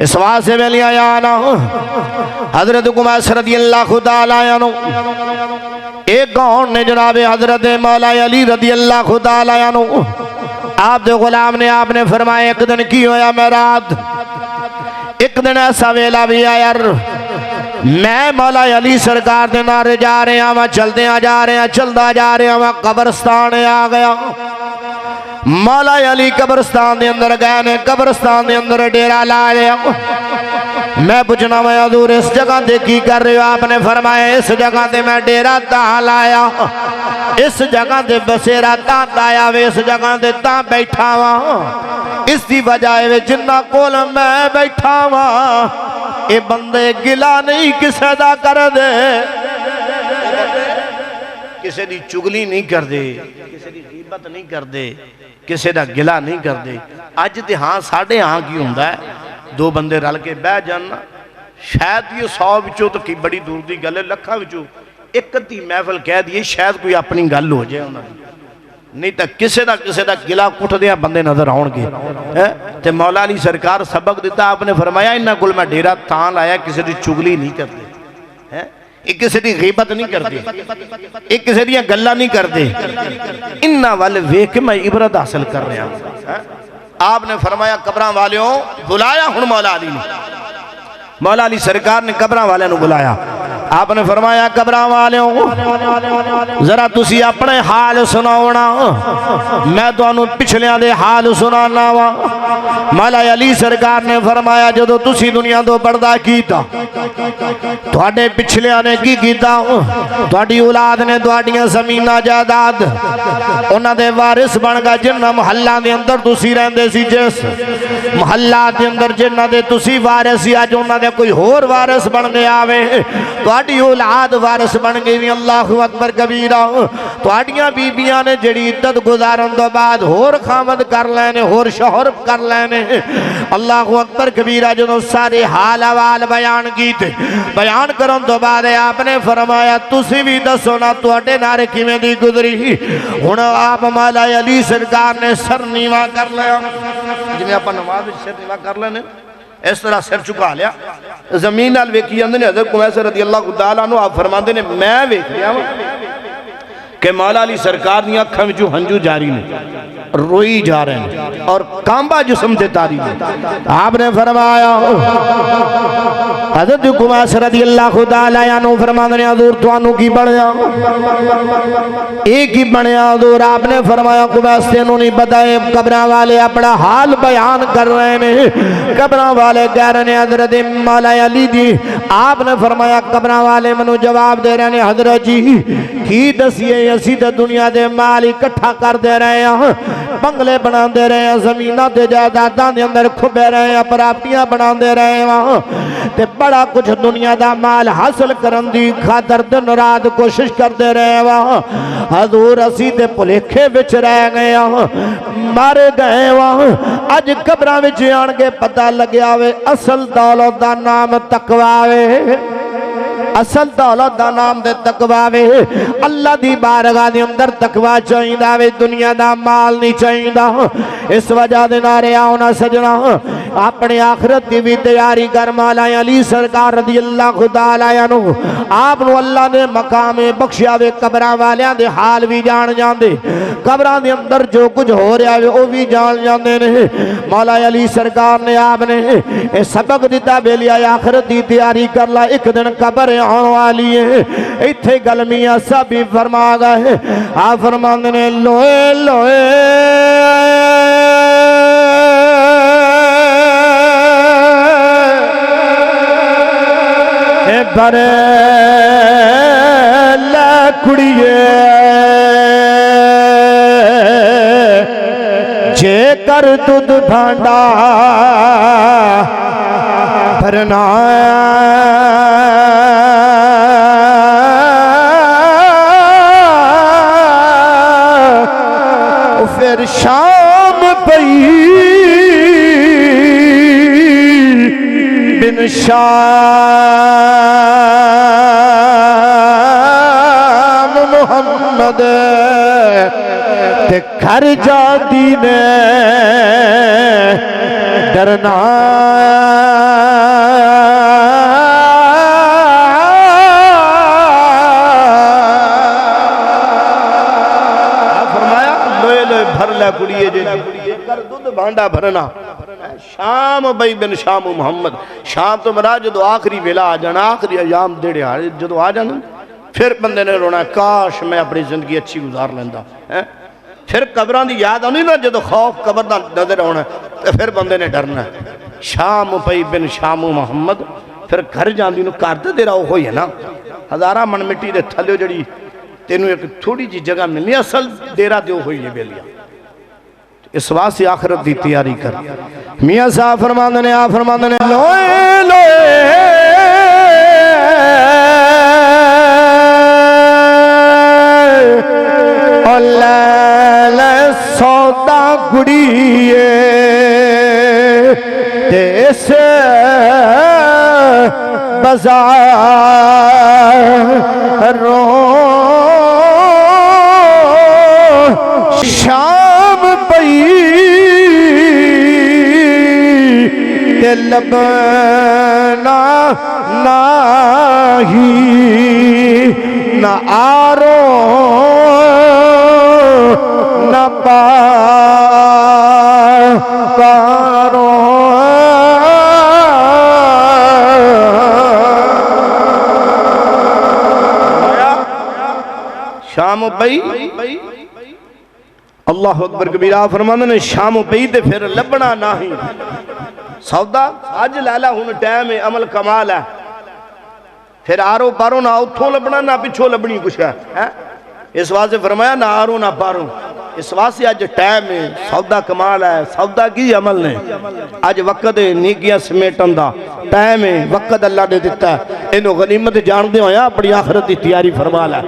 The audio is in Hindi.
इस वास्ते में लिया याना हजरत कुमैस रदियल्लाहु ताला अन्हु एक गाँव ने जनाब हजरत मौला अली रदियल्लाहु ताला अन्हु आप दे गुलाम ने आपने फरमाया एक दिन की होया मैं रात एक दिन ऐसा वेला भी आया यार मैं मौला अली सरकार दे नारे जा रहे हैं मैं चलते जा रहे हैं चलता जा रहे हैं मैं कब्रस्तान आ गया मौला अली कब्रस्तान के अंदर गए ने कब्रस्तान के अंदर डेरा ला लिया मैं पूछना मैं हजूर इस जगह ते की कर रहे हो आपने फरमाया इस जगह ते मैं डेरा ता लाया इस जगह ते बसेरा ता लाया वे इस जगह ते ता बैठा वा इसकी वजह जिन्ना कोल मैं बैठा वा ये बंदे गिला नहीं किसे दा कर दे किसे दी चुगली नहीं कर दे किसे दी गीबत नहीं कर दे किसी का गिला नहीं करते अज तो हाँ साढ़े हाँ की होंगे दो बंदे रल के बह जान शायद ये 100 विचों तो की बड़ी दूर की गल है लखा विचों एक अद्धी महफिल कह दी शायद कोई अपनी गल हो जाए उन्होंने नहीं तो किसी का गिला कुटदे बंदे नजर आउणगे ते मौला अली सरकार सबक दिता आपने फरमाया इन्हां कोल मैं डेरा तां लाया किसी की चुगली नहीं करते है एक किसी की गीबत नहीं करते एक किसी दी गल्लां नहीं करते इन्हां वल वेख के मैं इबरत हासिल कर रहा हूं आपने फरमाया कब्रां वालियों बुलाया हुण मौला अली सरकार ने कब्रां वालियां नूं बुलाया आपने फरमाया कब्रां वालियों जरा तुसी अपने हाल सुनाओना मैं तुहानू पिछलियां दे हाल सुनाना वा मौला अली सरकार ने फरमाया जदों तुसी दुनिया तो पर्दा कीता तुहाडे पिछलियां ने की कीता तुहाडी औलाद ने तुहाडियां ज़मीनां जायदाद उन्हां दे वारिस बन गए जिन्हां महल्लां दे अंदर तुसी रहिंदे सी जिस महल्ला दे अंदर जिन्हां दे तुसी वारिस सी अज उन्हां दे कोई होर वारिस बन गया वे तुहाडी औलाद वारिस बन गई अल्लाहु अकबर कबीरा तुहाडियां बीबियां ने जिहड़ी इद्दत गुजारन तो बाद होर खामद कर लैने होर शोहर कर लैने अल्लाहु अकबर कबीरा जदों सारे हाल अहवाल बयान कीते बयान करन तो बाद आपने फरमाया तुसी भी दसो ना तुहाडे नारे किवें दी गुजरी हुण आप मौला अली सरकार ने सर नीवा कर लिया जिवें आपां नमाज विच सिर नीवा कर लैने इस तरह सिर झुका लिया जमीन नाल वेखी जांदे ने हज़रत कुवैस रज़ियल्लाहु ताला अन्हु आप फरमाते ने मैं वेख लिया कि मौला अली सरकार दी अखां विचों हंजू जारी ने रोई जा रहे हैं और कांबा जिस्म से तारी ने आपने फरमाया हज़रत कुवैस रज़ियल्लाहु ताला अन्हु फरमाते ने हुज़ूर तुहानू की बनया एक ही बनया हुज़ूर आपने फरमाया कुवैस तेनू नहीं पता है कब्रां वाले अपना हाल बयान कर रहे हैं कब्रां वाले कह रहे हैं हज़रत मौला अली दी आपने फरमाया कब्रां वाले मैनू जवाब दे रहे हैं हज़रत जी की दसीए असी तो दुनिया के माल इकट्ठा करते रहे हैं बंगले बनाते रहे हैं जमीनों के जायदादां के अंदर खुबे रहे हैं प्राप्तियां बनाते रहे हैं ते बड़ा कुछ दुनिया का माल हासिल करने की खातर दिन रात कोशिश करते रहे हैं हजूर असी ते भुलेखे विच रह गए मारे गए अज कब्रां विच आण के पता लग्या वे असल दौलत का नाम तकवा वे असल दौलत का नाम दे तकवा वे अल्लाह दी बारगाह दे अंदर तकवा चाहिदा वे दुनिया दा माल नहीं चाहिदा इस वजह दे नारे आउना सजना अपने आखिरत की भी तैयारी कर मौला अली सरकार रज़ियल्लाहु ताला अन्हु आप नूं अल्लाह ने मकाम बख्शिया वे कब्रां वालियां दे हाल भी जान जांदे कब्रां दे अंदर जो कुछ हो रहा है वह भी जान जांदे ने मौला अली सरकार ने आपने ये सबक दिता बेलिया आखिरत की तैयारी कर ला एक दिन कब्र आने वाली है इत्थे गल मियां साहब भी फरमा गए आप फरमांदे ने लोए लोए बरे ला कुड़िए जे कर दूध भांडा भरना फिर शाम पई बिन शाम मुहम्मद ते घर जाती ने डरना भांडा भरना। शाम बई बिन शाम मुहम्मद, शाम तो मरा जो आखिरी वेला आ जाना, आखिरी अयाम देड़े जो आ जाना, फिर बंदे ने रोना काश मैं अपनी जिंदगी अच्छी गुजार लेंदा है। फिर कब्रां दी याद आनी ना, जो खौफ कबर दा नजर आना, तो फिर बंदे ने डरना। शाम पई बिन शाम मुहम्मद, फिर घर जांदी नूं घर दा तेरा ओहो ही है ना, हज़ारा मन मिट्टी दे थल्ले जड़ी तेनू एक थोड़ी जी जगह मिलनी, असल डेरा ते ओहो ही है बेलिया। इस वास्ते आखिरत की तैयारी कर। मियां साहब फरमांदे ने, आ फरमांदे ने, लोए लोए सौदा गुड़िए देश बाजारों शाम पई ते लबना नाही न आरो न पारो। शाम पई, अल्लाह अकबर कबीरा फरमांदे ने, शाम पई ते फिर लभना नहीं सौदा। अज लाला हुण टाइम है, अमल कमाल है, फिर आरो पारो ना उथों लभना ना पिछों लभनी कुछ है। इस वास्ते फरमाया ना आरो ना पारो। इस वास्ते अज टाइम है, सौदा कमाल है। सौदा की अमल ने, अज वक्त है नीकियां समेटन दा टाइम है, वक्त अल्लाह ने दिता है, इन्हों गनीमत जानदे होया अपनी आखिरत की तैयारी फरमा लै।